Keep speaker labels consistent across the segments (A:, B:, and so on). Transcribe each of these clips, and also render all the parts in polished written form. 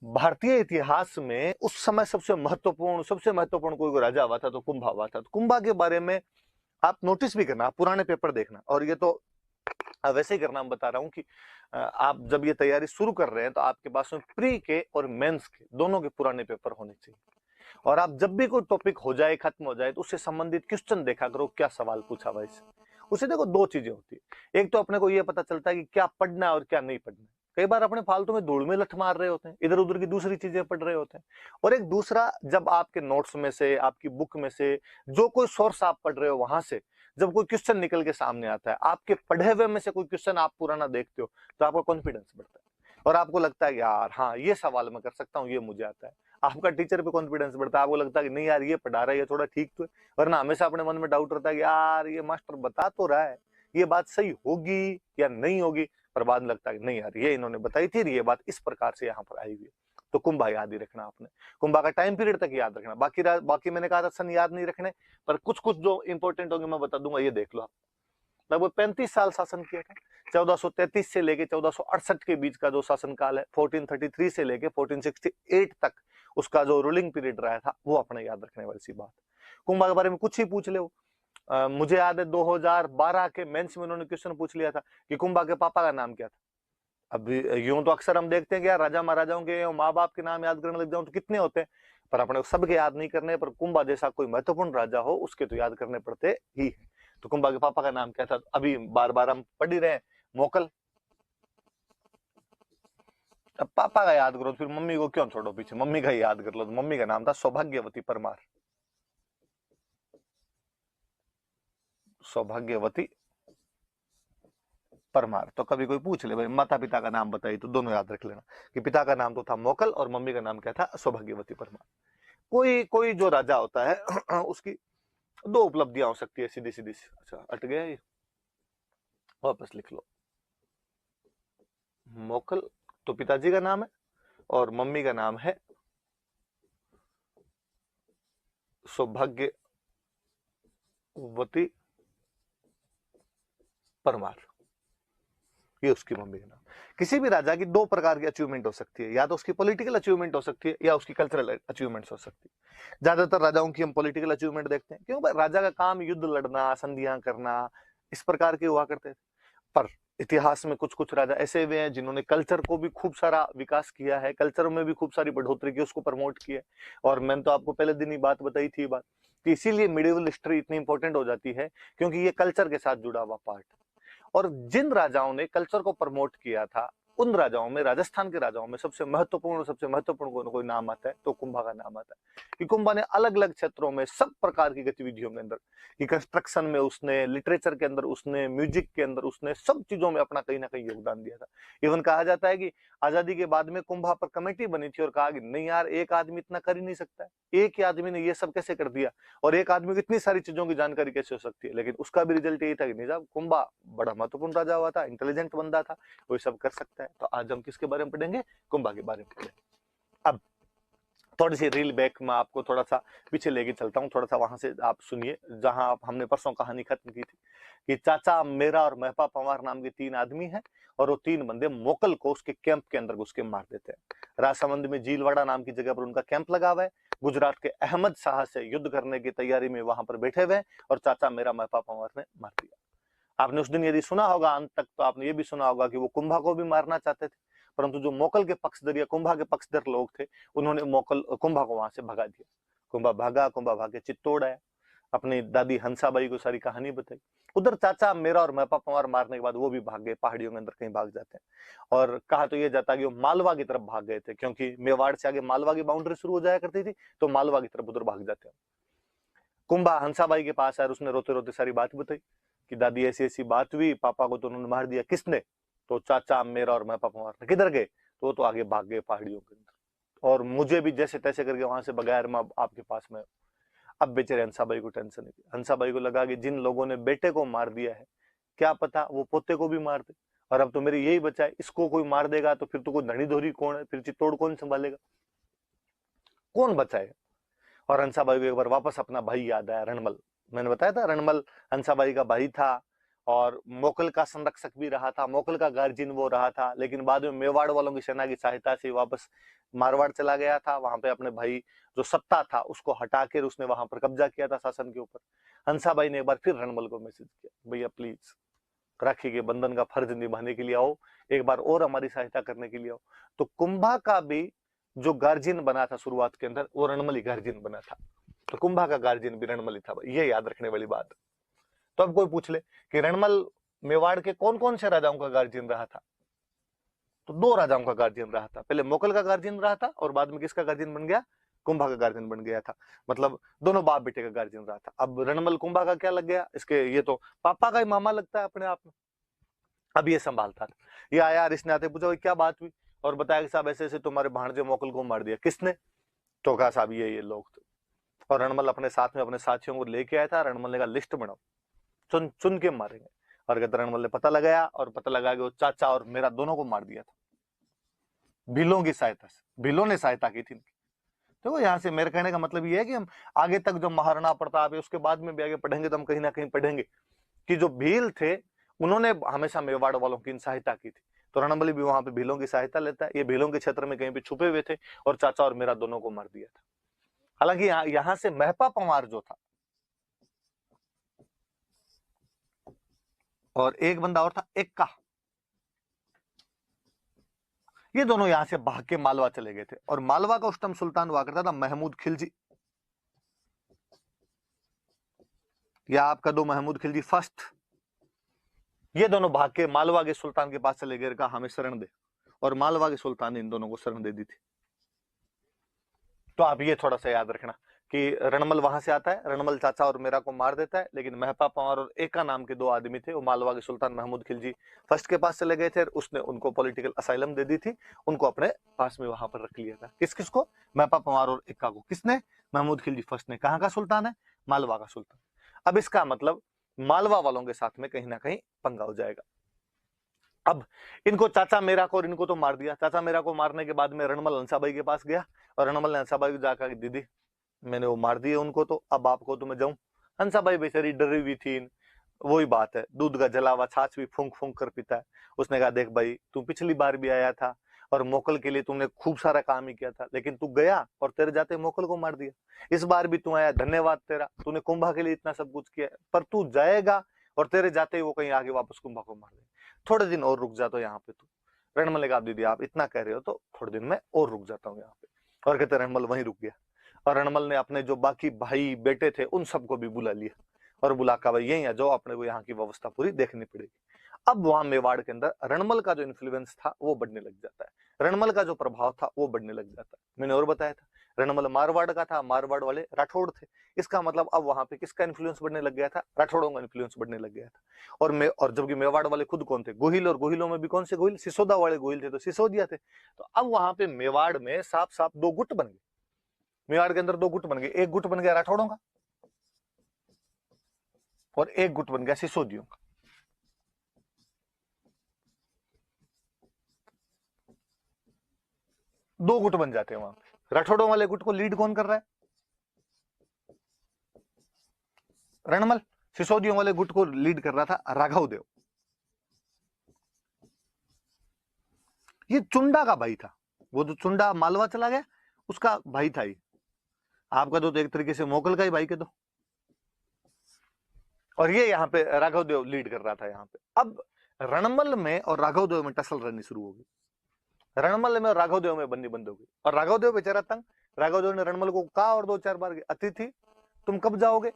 A: भारतीय इतिहास में उस समय सबसे महत्वपूर्ण कोई राजा हुआ था तो कुंभा हुआ था। तो कुंभा के बारे में आप नोटिस भी करना, पुराने पेपर देखना, और ये तो वैसे ही करना। मैं बता रहा हूँ कि आप जब ये तैयारी शुरू कर रहे हैं तो आपके पास में प्री के और मेंस के दोनों के पुराने पेपर होने चाहिए। और आप जब भी कोई टॉपिक हो जाए, खत्म हो जाए, तो उससे संबंधित क्वेश्चन देखा करो, क्या सवाल पूछा हुआ इससे। उससे देखो दो चीजें होती है, एक तो अपने को यह पता चलता है कि क्या पढ़ना है और क्या नहीं पढ़ना है। कई बार अपने फालतू में धूल में लठ मार रहे होते हैं, इधर उधर की दूसरी चीजें पढ़ रहे होते हैं। और एक दूसरा, जब आपके नोट्स में से, आपकी बुक में से, जो कोई सोर्स आप पढ़ रहे हो वहां से जब कोई क्वेश्चन निकल के सामने आता है, आपके पढ़े हुए में से कोई क्वेश्चन आप पुराना देखते हो, तो आपका कॉन्फिडेंस बढ़ता है और आपको लगता है यार हाँ ये सवाल मैं कर सकता हूँ, ये मुझे आता है। आपका टीचर पे कॉन्फिडेंस बढ़ता है, आपको लगता है कि नहीं यार ये पढ़ा रहा है, ये थोड़ा ठीक तो है। वरना हमेशा अपने मन में डाउट रहता है कि यार ये मास्टर बता तो रहा है, ये बात सही होगी या नहीं होगी, पर बाद में लगता है कि नहीं यार ये इन्होंने बताई थी, ये बात इस प्रकार से यहाँ पर आई हुई है। तो कुंभा याद ही रखना आपने, कुंभा का टाइम पीरियड तक याद रखना। बाकी मैंने कहा था सन याद नहीं रखने, पर कुछ कुछ जो इंपॉर्टेंट होंगे मैं बता दूंगा, ये देख लो आप। लगभग 35 साल शासन किया था। 1433 से लेके 1468 के बीच का जो शासनकाल है, 1433 से लेके 1468 तक उसका जो रूलिंग पीरियड रहा था, वो अपने याद रखने वाली सी बात। कुंभा के बारे में कुछ ही पूछ ले। मुझे याद है 2012 के मेंस में उन्होंने क्वेश्चन पूछ लिया था कि कुंभा के पापा का नाम क्या था। अभी यूं तो अक्सर हम देखते हैं कि यार राजा महाराजाओं के माँ बाप के नाम याद करने लग जाऊं तो कितने होते हैं, पर अपने सबके याद नहीं करने, पर कुंभा जैसा कोई महत्वपूर्ण राजा हो उसके तो याद करने पड़ते ही है। तो कुंभा के पापा का नाम क्या था, अभी बार बार हम पढ़ ही रहे हैं, मोकल। अब पापा का याद करो, फिर मम्मी को क्यों छोड़ो पीछे, मम्मी का ही याद कर लो। तो मम्मी का नाम था सौभाग्यवती परमार। सौभाग्यवती परमार। तो कभी कोई पूछ ले भाई माता पिता का नाम बताइए, तो दोनों याद रख लेना कि पिता का नाम तो था मोकल और मम्मी का नाम क्या था, सौभाग्यवती परमार। कोई कोई जो राजा होता है उसकी दो उपलब्धियां हो सकती है, सीधी सीधी। अच्छा अट गया ये, वापस लिख लो। मोकल तो पिताजी का नाम है और मम्मी का नाम है सौभाग्यवती परमार, ये उसकी मम्मी का नाम। किसी भी राजा की दो प्रकार की अचीवमेंट हो सकती है, या तो उसकी पॉलिटिकल अचीवमेंट हो सकती है या उसकी कल्चरल अचीवमेंट्स हो सकती है। ज्यादातर राजाओं की हम पॉलिटिकल अचीवमेंट देखते हैं, क्यों भाई राजा का काम युद्ध लड़ना, संधियां करना, इस प्रकार के हुआ करते थे। पर इतिहास में कुछ कुछ राजा ऐसे हुए हैं जिन्होंने कल्चर को भी खूब सारा विकास किया है, कल्चर में भी खूब सारी बढ़ोतरी की, उसको प्रमोट किया। और मैंने तो आपको पहले दिन ही बात बताई थी बात कि इसीलिए मिडिवल हिस्ट्री इतनी इंपॉर्टेंट हो जाती है, क्योंकि ये कल्चर के साथ जुड़ा हुआ पार्ट। और जिन राजाओं ने कल्चर को प्रमोट किया था, उन राजाओं में, राजस्थान के राजाओं में सबसे महत्वपूर्ण कोई नाम आता है तो कुंभा का नाम आता है। कि कुंभा ने अलग अलग क्षेत्रों में, सब प्रकार की गतिविधियों के अंदर, कि कंस्ट्रक्शन में उसने, लिटरेचर के अंदर उसने, म्यूजिक के अंदर उसने, सब चीजों में अपना कहीं ना कहीं योगदान दिया था। इवन कहा जाता है कि आजादी के बाद में कुंभा पर कमेटी बनी थी और कहा कि नहीं यार एक आदमी इतना कर ही नहीं सकता है, एक ही आदमी ने ये सब कैसे कर दिया, और एक आदमी को इतनी सारी चीजों की जानकारी कैसे हो सकती है। लेकिन उसका भी रिजल्ट यही था कि नहीं साहब, कुंभा बड़ा महत्वपूर्ण राजा हुआ था, इंटेलिजेंट बंदा था, वो सब कर सकता है। तो आज हम किसके बारे में पढ़ेंगे, कुंभा के बारे में पढ़ेंगे। अब थोड़ी सी रील बैक में आपको थोड़ा सा पीछे लेके चलता हूँ, थोड़ा सा वहां से आप सुनिए जहां आप हमने परसों कहानी खत्म की थी कि चाचा मेरा और महपा पंवार नाम के तीन आदमी हैं, और वो तीन बंदे मोकल को उसके कैंप के अंदर घुस के मार देते हैं। राजसमंद में झीलवाड़ा नाम की जगह पर उनका कैंप लगा हुआ है। गुजरात के अहमद शाह से युद्ध करने की तैयारी में वहां पर बैठे हुए, और चाचा मेरा महपा पंवार ने मार दिया। आपने उस दिन यदि सुना होगा अंत तक, तो आपने ये भी सुना होगा कि वो कुंभा को भी मारना चाहते थे, परंतु जो मोकल के पक्षधर या कुंभा के पक्षधर लोग थे, उन्होंने कुंभा को वहां से भगा दिया। कुंभा भागे चित्तौड़ आया, अपनी दादी हंसाबाई को सारी कहानी बताई। उधर चाचा मेरा और महपा पंवार मारने के बाद वो भी भाग गए, पहाड़ियों के अंदर कहीं भाग जाते हैं। और कहा तो ये जाता कि वो मालवा की तरफ भाग गए थे, क्योंकि मेवाड़ से आगे मालवा की बाउंड्री शुरू हो जाया करती थी, तो मालवा की तरफ उधर भाग जाते हैं। कुंभा हंसाबाई के पास आया, उसने रोते रोते सारी बात बताई कि दादी ऐसी ऐसी बात हुई, पापा को तो उन्होंने मार दिया। किसने? तो चाचा मेरा और महपा पंवार ने। किधर गए? तो वो तो आगे भाग गए पहाड़ियों के अंदर, और मुझे भी जैसे तैसे करके वहां से बगैर मैं आपके पास में। अब बेचारे हंसाबाई को टेंशन है, हंसाबाई को लगा कि जिन लोगों ने बेटे को मार दिया है, क्या पता वो पोते को भी मार दे, और अब तो मेरे यही बचा है, इसको कोई मार देगा तो फिर तो कोई धनी धोरी कौन है, फिर चित्तौड़ कौन संभालेगा, कौन बचाएगा। और हंसाबाई को एक बार वापस अपना भाई याद आया, रणमल। मैंने बताया था रणमल हंसाबाई का भाई था, और मोकल का संरक्षक भी रहा था, मोकल का गार्जियन वो रहा था, लेकिन बाद में मेवाड़ वालों की सेना की सहायता से वापस मारवाड़ चला गया था। वहां पे अपने भाई जो सत्ता था उसको हटा कर उसने वहां पर कब्जा किया था शासन के ऊपर। हंसाबाई ने एक बार फिर रणमल को मैसेज किया, भैया प्लीज राखी के बंधन का फर्ज निभाने के लिए आओ, एक बार और हमारी सहायता करने के लिए आओ। तो कुंभा का भी जो गार्जियन बना था शुरुआत के अंदर, वो रणमली गार्जियन बना था। तो कुंभा का गार्जियन भी रणमली था, ये याद रखने वाली बात। तो अब कोई पूछ ले कि रणमल मेवाड़ के कौन कौन से राजाओं का गार्जियन रहा था, तो 2 राजाओं का गार्जियन रहा था। पहले मोकल का गार्जियन रहा था और बाद में किसका गार्जियन बन गया, कुंभा का गार्जियन बन गया था। मतलब दोनों बाप बेटे का गार्जियन रहा था। अब रणमल कुंभा का क्या लग गया, इसके ये तो पापा का ही मामा लगता है अपने आप में। अब ये संभालता था, ये आया इसने आते पूछा क्या बात हुई, और बताया कि साहब ऐसे ऐसे तुम्हारे भांजे मोकल को मार दिया। किसने, तो कहा साहब ये लोग थे। और रणमल अपने साथ में अपने साथियों को लेके आया था। रणमल ने कहा लिस्ट बनाओ, चुन चुन के मारेंगे। और रणमल ने पता लगाया और पता लगा कि वो चाचा और मेरा दोनों को मार दिया था भीलों की सहायता से, भीलों ने सहायता की थी। तो यहाँ से मेरे कहने का मतलब ये है कि हम आगे तक जो महाराणा प्रताप है उसके बाद में भी आगे पढ़ेंगे तो हम कहीं ना कहीं पढ़ेंगे कि जो भील थे उन्होंने हमेशा मेवाड़ वालों की सहायता की थी। तो रणबली भी वहां पे भीलों की सहायता लेता है। ये भीलों के क्षेत्र में कहीं पे छुपे हुए थे और चाचा और मेरा दोनों को मार दिया था। हालांकि यहां से महपा पंवार जो था और एक बंदा और था एक्का, ये दोनों यहां से भाग के मालवा चले गए थे। और मालवा का उच्चतम सुल्तान हुआ करता था महमूद खिलजी, या आपका दो महमूद खिलजी फर्स्ट। ये दोनों भाग के मालवा के सुल्तान के पास चले गए, कहा हमें शरण दे, और मालवा के सुल्तान ने इन दोनों को शरण दे दी थी। तो आप ये थोड़ा सा याद रखना कि रणमल वहां से आता है, रणमल चाचा और मेरा को मार देता है, लेकिन महपा पंवार और एका नाम के 2 आदमी थे, वो मालवा के सुल्तान महमूद खिलजी फर्स्ट के पास चले गए थे। उसने उनको पॉलिटिकल असाइलम दे दी थी, उनको अपने पास में वहां पर रख लिया था। किस किस को, महपा पंवार और एका को। किसने, महमूद खिलजी फर्स्ट ने। कहाँ का सुल्तान है, मालवा का सुल्तान। अब इसका मतलब मालवा वालों के साथ में कहीं ना कहीं पंगा हो जाएगा। अब इनको चाचा मेरा को और इनको तो मार दिया। चाचा मेरा को मारने के बाद में रणमल हंसाबाई के पास गया और रणमल ने हंसाबाई को जाकर, दीदी मैंने वो मार दिए उनको, तो अब आपको तो मैं जाऊं। हंसाबाई बेचारी डरी हुई थी, वही बात है, दूध का जला हुआ छाछ भी फूंक फूंक कर पीता है। उसने कहा देख भाई, तू पिछली बार भी आया था और मोकल के लिए तुमने खूब सारा काम ही किया था, लेकिन तू गया और तेरे जाते मोकल को मार दिया। इस बार भी तू आया, धन्यवाद तेरा, तूने कुंभा के लिए इतना सब कुछ किया, पर तू जाएगा और तेरे जाते ही वो कहीं आगे वापस कुंभा को मार दे। थोड़े दिन और रुक जा तो यहाँ पे तू। रणमल ने कहा दीदी आप इतना कह रहे हो तो थोड़े दिन में और रुक जाता हूँ यहाँ पे। और कहते रणमल वहीं रुक गया। और रणमल ने अपने जो बाकी भाई बेटे थे उन सबको भी बुला लिया और बुला कर भाई यही है जो अपने को यहाँ की व्यवस्था पूरी देखनी पड़ेगी। अब वहां मेवाड़ के अंदर रणमल का जो इन्फ्लुएंस था वो बढ़ने लग जाता है, रणमल का जो प्रभाव था वो बढ़ने लग जाता है। मैंने और बताया था रणमल मारवाड़ का था, मारवाड़ वाले राठौड़ थे। इसका मतलब अब वहां पे किसका इन्फ्लुएंस बढ़ने लग गया था, राठौड़ों का इन्फ्लुएंस बढ़ने लग गया था। और जबकि मेवाड़ वाले खुद कौन थे, गोहिल, और गोहिलों में भी कौन से गोहिल, सिसोदा वाले गोहिल थे, तो सिसोदिया थे। तो अब वहां पे मेवाड़ में साफ साफ 2 गुट बन गए। मेवाड़ के अंदर 2 गुट बन गए, एक गुट बन गया राठौड़ों का और एक गुट बन गया सिसोदियों का। दो गुट बन जाते हैं वहां पे। राठौड़ों वाले गुट को लीड कौन कर रहा है, रणमल। सिसोदियों वाले गुट को लीड कर रहा था राघव देव। ये चुंडा का भाई था, वो जो चुंडा मालवा चला गया उसका भाई था ये। आपका तो एक तरीके से मोकल का ही भाई के दो। और ये यहाँ पे राघव देव लीड कर रहा था यहाँ पे। अब रणमल में और राघव देव में टसल रहनी शुरू होगी। रणमल में और राघव देव में बननी बंद हो गई और राघव देव बेचारा तंग। राघव देव ने रणमल को कहा और 2-4 बार, अतिथि तुम कब जाओगे,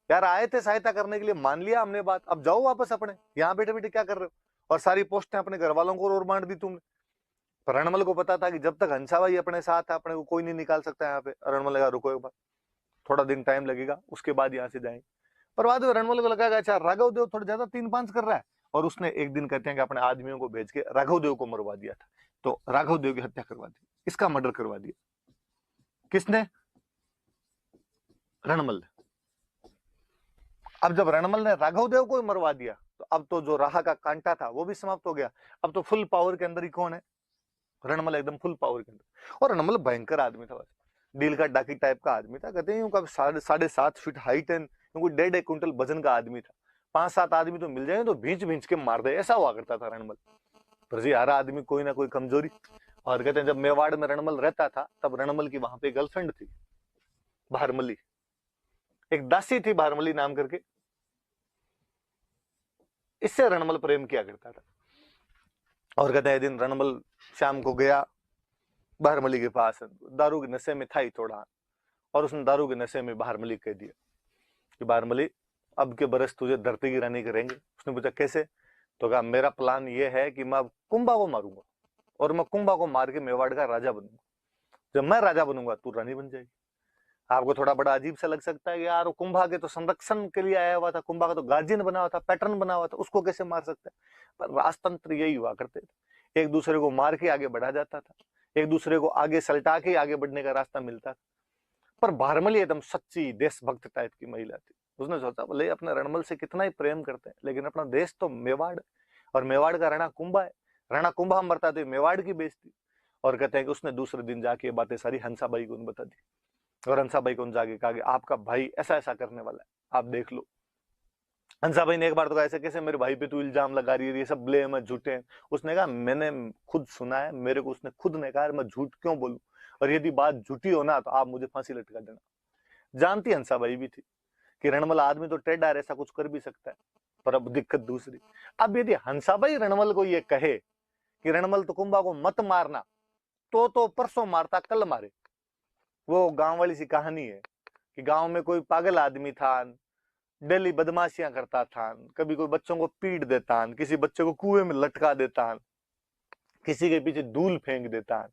A: यार आए थे सहायता करने के लिए, मान लिया हमने बात, अब जाओ वापस अपने, यहाँ बैठे बैठे क्या कर रहे हो, और सारी पोस्टें अपने घर वालों को और बांट दी तुमने। पर रणमल को पता था कि जब तक हंसाबाई अपने साथ है अपने को कोई नहीं निकाल सकता यहाँ पे। रणमल लगा रुको एक बार, थोड़ा दिन टाइम लगेगा, उसके बाद यहाँ से जाएंगे। पर बाद में रणमल को लगा अच्छा राघव देव थोड़ा ज्यादा 3-5 कर रहा है, और उसने एक दिन कहते हैं कि अपने आदमियों को भेज के राघव देव को मरवा दिया था। तो राघव देव की हत्या करवा दी, इसका मर्डर करवा दिया। किसने, रणमल ने। अब जब रणमल ने राघव देव को मरवा दिया तो अब तो जो राह का कांटा था वो भी समाप्त हो गया। अब तो फुल पावर के अंदर ही कौन है, रणमल एकदम फुल पावर के अंदर। और रणमल भयंकर आदमी था, डील का डाकी टाइप का आदमी था। कहते हैं 7.5 फीट हाइट एंड 1.5 क्विंटल वजन का आदमी था। 5-7 आदमी तो मिल जाए तो भींच भींच के मार दे, ऐसा हुआ करता था रणमल। पर जी हर आदमी कोई ना कोई कमजोरी। और कहते हैं जब मेवाड़ में रणमल रहता था तब रणमल की वहां पे गर्लफ्रेंड थी भारमली, एक दासी थी भारमली नाम करके, इससे रणमल प्रेम किया करता था। और कहते हैं दिन रणमल शाम को गया भारमली के पास, दारू के नशे में था ही थोड़ा, और उसने दारू के नशे में भारमली कह दिया कि भारमली अब के बरस तुझे धरती की रानी करेंगे। उसने पूछा कैसे? तो कहा मेरा प्लान ये है कि मैं कुंभा को मारूंगा और मैं कुंभा को मार के मेवाड़ का राजा बनूंगा। जब मैं राजा बनूंगा तू रानी बन जाएगी। आपको थोड़ा बड़ा अजीब सा लग सकता है कि यार कुंभा के तो संरक्षण के लिए आया हुआ था, कुंभा का तो गार्जियन बना हुआ था, पैटर्न बना हुआ था, उसको कैसे मार सकता है? पर राजतंत्र यही हुआ करते थे, एक दूसरे को मार के आगे बढ़ा जाता था, एक दूसरे को आगे सलटा के आगे बढ़ने का रास्ता मिलता था। पर भारमली एकदम सच्ची देशभक्त टाइप की महिला थी। उसने सोचा भले अपने रणमल से कितना ही प्रेम करते हैं लेकिन अपना देश तो मेवाड़, और मेवाड़ का राणा कुंभा है, राणा कुंभा मरता तो मेवाड़ की बेइज्जती। और कहते हैं कि उसने दूसरे दिन जाके ये बातें सारी हंसाबाई को बता दी, और हंसाबाई को जाके कहा कि आपका भाई ऐसा ऐसा करने वाला है, आप देख लो। हंसाबाई ने एक बार तो कहा ऐसे कैसे मेरे भाई पे तू इल्जाम लगा रही है, ये सब ब्लेम है, झूठे हैं। उसने कहा मैंने खुद सुना है, मेरे को उसने खुद ने कहा मैं झूठ क्यों बोलूं, और यदि बात झूठी हो ना तो आप मुझे फांसी लटका देना। जानती हंसाबाई भी थी कि रणमल आदमी तो टेढ़ा है, ऐसा कुछ कर भी सकता है। पर अब दिक्कत दूसरी, अब यदि हंसाबाई रणमल को ये कहे कि रणमल तो कुंभा को मत मारना, तो परसों मारता कल मारे। वो गांव वाली सी कहानी है कि गांव में कोई पागल आदमी था, डेली बदमाशियां करता था, कभी कोई बच्चों को पीट देता, किसी बच्चे को कुएं में लटका देता, किसी के पीछे धूल फेंक देता।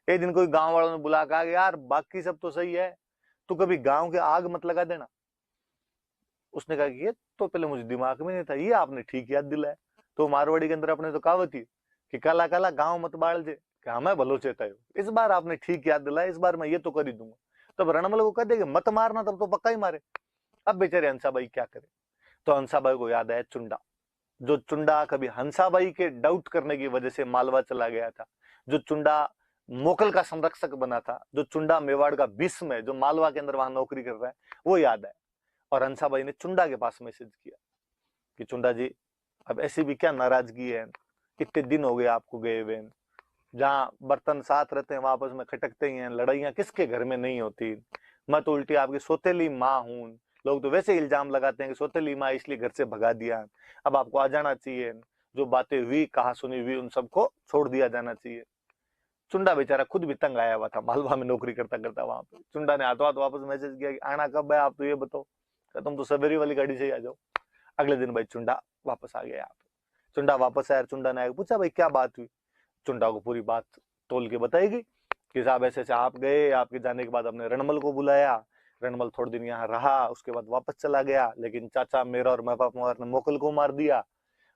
A: एक दिन कोई गांव वालों ने बुला कहा कि यार बाकी सब तो सही है, तू कभी गांव के आग मत लगा देना। उसने कहा कि ये तो पहले मुझे दिमाग में नहीं था, ये आपने ठीक याद दिलाया। तो मारवाड़ी के अंदर अपने तो कहावत थी कि काला काला गांव मत बाल जे, क्या मैं भलो चेता हूँ, इस बार आपने ठीक याद दिलाया, इस बार मैं ये तो कर ही दूंगा। तब रणमल को कह दे कि मत मारना, तब तो पक्का ही मारे। अब बेचारे हंसाबाई क्या करे? तो हंसाबाई को याद आया चुंडा, जो चुंडा कभी हंसाबाई के डाउट करने की वजह से मालवा चला गया था, जो चुंडा मोकल का संरक्षक बना था, जो चुंडा मेवाड़ का भीष्म है, जो मालवा के अंदर वहां नौकरी कर रहा है, वो याद है। और हंसाबाई ने चुंडा के पास मैसेज किया कि चुंडा जी अब ऐसी भी क्या नाराजगी है, कितने दिन हो गए आपको गए हुए, जहाँ बर्तन साथ रहते हैं वहां आपस में खटकते ही हैं, लड़ाइयां किसके घर में नहीं होती। मैं तो उल्टी आपकी सौतेली माँ हूं, लोग तो वैसे इल्जाम लगाते हैं कि सौतेली माँ इसलिए घर से भगा दिया, अब आपको आ जाना चाहिए, जो बातें हुई कहा सुनी हुई उन सबको छोड़ दिया जाना चाहिए। चुंडा बेचारा खुद भी तंग आया हुआ था, मालवा में नौकरी करता करता वहां पे। चुंडा ने हाथों हाथ वापस मैसेज किया कि आना कब है आप, तो ये बताओ। तुम तो सवेरी वाली गाड़ी से ही आ जाओ। अगले दिन भाई चुंडा वापस आ गया यहाँ पे। चुंडा वापस आया, चुंडा ने आगे पूछा भाई क्या बात हुई। चुंडा को पूरी बात तोल के बताएगी कि साहब ऐसे ऐसे आप गए, आपके जाने के बाद हमने रणमल को बुलाया, रणमल थोड़े दिन यहाँ रहा, उसके बाद वापस चला गया, लेकिन चाचा मेरा और मैं पापा ने मोकल को मार दिया।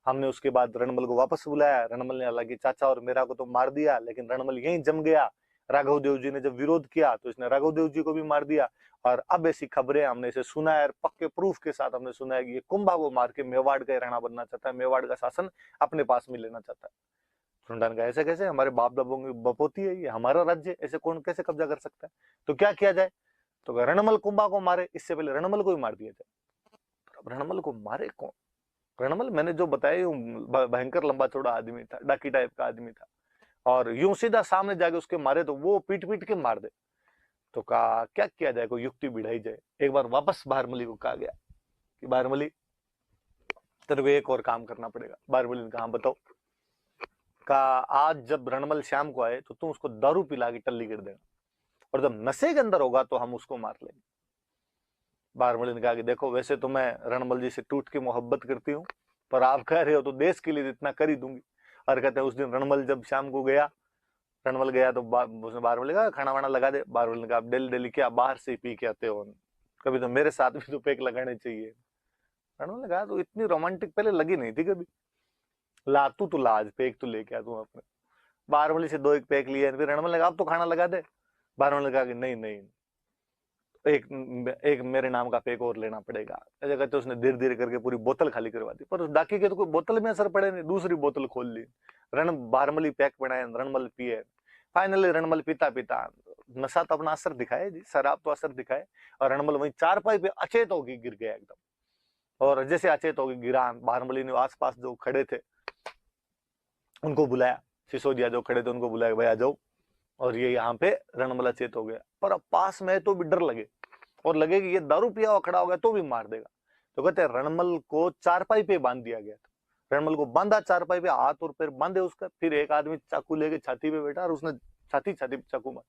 A: हमने उसके बाद रणमल को वापस बुलाया, रणमल ने हालांकि चाचा और मेरा को तो मार दिया, लेकिन रणमल यहीं जम गया। राघव देव जी ने जब विरोध किया तो इसने राघव देव जी को भी मार दिया। और अब ऐसी खबरें हमने इसे सुना है, पक्के प्रूफ के साथ हमने सुना है कि ये कुंभा को मार के मेवाड़ का राणा बनना चाहता है, मेवाड़ का शासन अपने पास में लेना चाहता है। सुंडा ने कहा ऐसे कैसे, हमारे बाप दादों की बपोती है, ये हमारा राज्य, ऐसे कौन कैसे कब्जा कर सकता है, तो क्या किया जाए? तो रणमल कुंभा को मारे, इससे पहले रणमल को ही मार दिया जाए। अब रणमल को मारे कौन? रणमल मैंने जो बताया भयंकर लंबा चौड़ा आदमी था, डाकी टाइप का आदमी था, और यूं सीधा सामने जाके उसके मारे तो वो पीट पीट के मार दे। तो कहा क्या किया जाए, कोई युक्ति बिढ़ाई जाए। एक बार वापस बारमली को कहा गया कि बारमली तेरे को एक और काम करना पड़ेगा। बारमली ने कहा बताओ। का आज जब रणमल शाम को आए तो तुम उसको दारू पिला के टल्ली कर देना, और जब नशे के अंदर होगा तो हम उसको मार लेंगे। बारमली ने कहा कि देखो वैसे तो मैं रणमल जी से टूट के मोहब्बत करती हूँ, पर आप कह रहे हो तो देश के लिए इतना कर ही दूंगी। और कहते हैं उस दिन रणमल जब शाम को गया, रणमल गया तो उसने बारमली कहा खाना वाना लगा दे। बारमली ने कहा डेली डेली क्या बाहर से पी के आते हो, कभी तो मेरे साथ भी तो पेक लगाने चाहिए। रणमल ने कहा तो इतनी रोमांटिक पहले लगी नहीं थी कभी, ला तू तो लाज पेक तो लेके आ तू अपने। बारमली से 2-1 पैक लिए, फिर रणमल ने कहा अब तो खाना लगा दे। बारमल ने कहा कि नहीं नहीं, एक एक मेरे नाम का पैक और लेना पड़ेगा। ऐसे कहते उसने धीरे धीरे करके पूरी बोतल खाली करवा दी, पर उस डाकी के तो कोई बोतल में असर पड़े नहीं, दूसरी बोतल खोल ली। बारमली पैक बनाए, रणमल पिए। फाइनली रणमल पीता पीता नशा तो अपना असर दिखाए जी, शराब तो असर दिखाए, और रणमल वहीं चारपाई पे अचेत होगी गिर गया एकदम। और जैसे अचेत हो गई गिरान, बारमली ने आसपास जो खड़े थे उनको बुलाया, सिसोदिया जो खड़े थे उनको बुलाया, भाई आ जाओ, और ये यहाँ पे रणमल अचेत हो गया। पर अब पास में तो भी डर लगे, और लगे कि ये दारू पिया हुआ खड़ा हो गया तो भी मार देगा। तो कहते हैं रणमल को चारपाई पे बांध दिया गया था। रणमल को बांधा चारपाई पे, हाथ और पैर बांधे उसका, फिर एक आदमी चाकू लेके छाती पे बैठा और उसने छाती पे चाकू मार।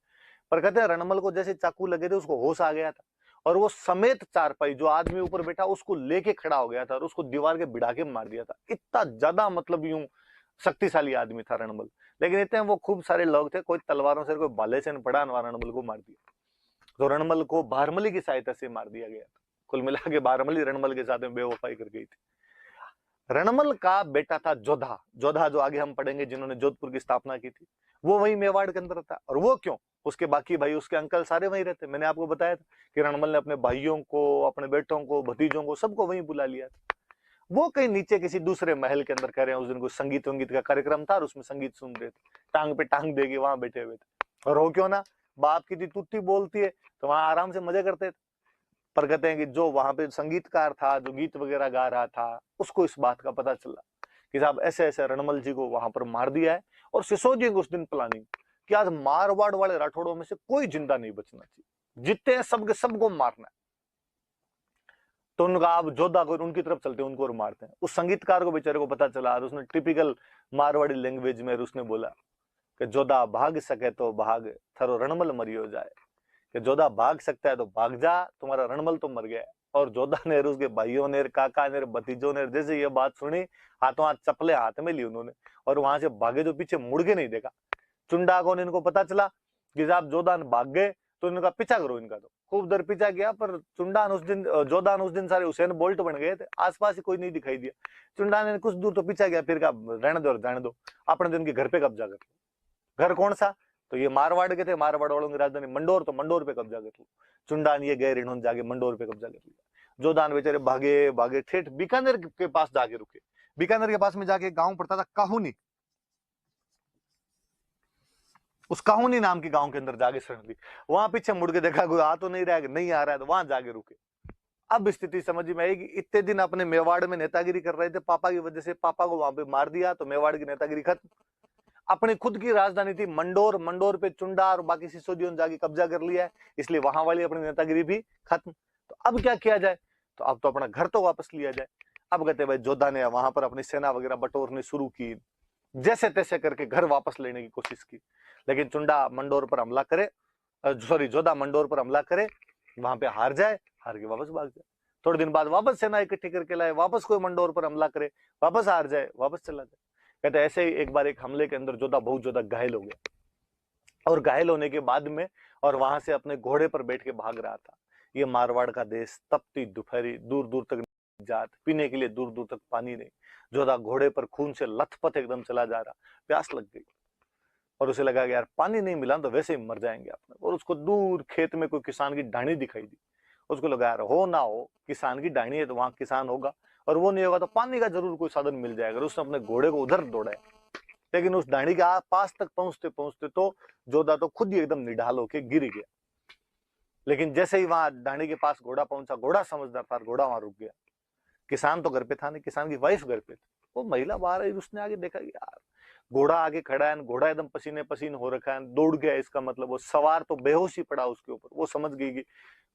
A: पर कहते हैं रणमल को जैसे चाकू लगे थे उसको होश आ गया था, और वो समेत चारपाई जो आदमी ऊपर बैठा उसको लेके खड़ा हो गया था और उसको दीवार के भिड़ा के मार दिया था। इतना ज्यादा मतलब यूं शक्तिशाली आदमी था रणमल। लेकिन इतने वो खूब सारे लोग थे, कोई तलवारों से कोई भाले से पड़ा, रणमल को मार दिया। तो रणमल को बारमली की सहायता से मार दिया गया था। कुल मिला के बारमली रणमल के साथ में बेवफाई कर गई थी। रणमल का बेटा था जोधा। जोधा जो आगे हम पढ़ेंगे, जिन्होंने जोधपुर की स्थापना की थी, वो वही मेवाड़ के अंदर था। और वो क्यों, उसके बाकी भाई, उसके अंकल सारे वहीं रहते। मैंने आपको बताया था कि रणमल ने अपने भाइयों को, अपने बेटों को, भतीजों को, सबको वहीं बुला लिया था। वो कहीं नीचे किसी दूसरे महल के अंदर कह रहे हैं, उस दिन कोई संगीत वंगीत का कार्यक्रम था और उसमें संगीत सुन रहे थे, टांग पे टांग देके वहां बैठे हुए थे। और हो क्यों ना, बाप की दी तुत्ती बोलती है तो वहां आराम से मजे करते थे। पर कहते हैं कि जो वहां पे संगीतकार था, जो गीत वगैरह गा रहा था, उसको इस बात का पता चला कि साहब ऐसे ऐसे रणमल जी को वहां पर मार दिया है। और सिसोदिया को उस दिन प्लानिंग कि आज मारवाड़ वाले राठौड़ों में से कोई जिंदा नहीं बचना चाहिए, जितने हैं सबके सबको मारना है। तो उनका आप जोधा को उनकी तरफ चलते हैं, उनको और मारते हैं। उस संगीतकार को बेचारे को पता चला और उसने टिपिकल मारवाड़ी लैंग्वेज में उसने बोला कि जोधा भाग सके तो भाग, थारो रणमल मरियो जाए। कि जोधा भाग सकता है तो भाग जा, तुम्हारा रणमल तो मर गया है। और जोधा ने, उसके भाइयों ने, काका ने, भतीजों ने जैसे ये बात सुनी, हाथों हाथ चप्पलें हाथ में ली उन्होंने और वहां से भागे, जो पीछे मुड़ के नहीं देखा। चुंडा को इनको पता चला कि साहब जोधान भाग गए तो इनका पीछा करो। इनका तो खूब दर पीछा किया, पर चुंडान उस दिन, जोधान उस दिन सारे हुसैन बोल्ट बन गए थे, आसपास ही कोई नहीं दिखाई दिया। चुंडा ने कुछ दूर तो पीछा किया, फिर कहा रहने दो, रहने दो, अपने दिन के घर पे कब्जा कर लो। घर कौन सा, तो ये मारवाड़ के थे, मारवाड़ वालों की राजधानी मंडोर, तो मंडोर पे कब्जा कर लो। चुंडान ये गए, इन्होंने जाके मंडोर पे कब्जा कर लिया। जोधान बेचारे भागे भागे ठेठ बीकानेर के पास जाके रुके। बीकानेर के पास में जाके गांव पड़ता था काहुनी, उस काहुनी नाम के गांव के अंदर जाके शरण ली। वहां पीछे मुड़ के देखा कोई आ तो नहीं रहा है, नहीं आ रहा है, तो वहां जाके रुके। अब स्थिति समझ में आएगी, इतने दिन अपने मेवाड़ में नेतागिरी कर रहे थे, पापा की वजह से पापा को वहां पे मार दिया तो मेवाड़ की नेतागिरी खत्म। अपनी खुद की राजधानी थी मंडोर, मंडोर पे चुंडा और बाकी सिसोदियों ने जाके कब्जा कर लिया है, इसलिए वहां वाली अपनी नेतागिरी भी खत्म। तो अब क्या किया जाए, तो अब तो अपना घर तो वापस लिया जाए। अब कहते भाई जोधा ने वहां पर अपनी सेना वगैरह बटोरनी शुरू की, जैसे तैसे करके घर वापस लेने की कोशिश की। लेकिन चुंडा मंडोर पर हमला करे, सॉरी जोधा मंडोर पर हमला करे, वहां पे हार जाए, हार के वापस भाग जाए। थोड़े दिन बाद वापस सेना इकट्ठी करके लाए, वापस कोई मंडोर पर हमला करे, वापस हार जाए, वापस चला जाए। कहते ऐसे ही एक बार एक हमले के अंदर जोधा बहुत ज्यादा घायल हो गया, और घायल होने के बाद में और वहां से अपने घोड़े पर बैठ के भाग रहा था। ये मारवाड़ का देश, तपती दोपहरी, दूर दूर तक जात, पीने के लिए दूर दूर तक पानी नहीं। जोधा घोड़े पर खून से लथपथ एकदम चला जा रहा, प्यास लग गई और उसे लगा कि यार पानी नहीं मिला तो वैसे ही मर जाएंगे अपने। और उसको दूर खेत में कोई किसान की डाणी दिखाई दी। उसको लगा यार हो ना हो, किसान की डाणी है तो वहां किसान होगा, और वो नहीं होगा तो पानी का जरूर कोई साधन मिल जाएगा। उसने अपने घोड़े को उधर दौड़ाया, लेकिन उस डाणी के पास तक पहुंचते पहुंचते तो जोधा तो खुद ही एकदम निढाल होके गिर गया। लेकिन जैसे ही वहां डाणी के पास घोड़ा पहुंचा, घोड़ा समझदार था, घोड़ा वहां रुक गया। किसान तो घर पे था नहीं, किसान की वाइफ घर पे थी। वो महिला बाहर आई, उसने आगे देखा कि यार घोड़ा आगे खड़ा है, घोड़ा एकदम पसीने पसीन हो रखा है, दौड़ गया। इसका मतलब वो सवार तो बेहोश ही पड़ा उसके ऊपर। वो समझ गई कि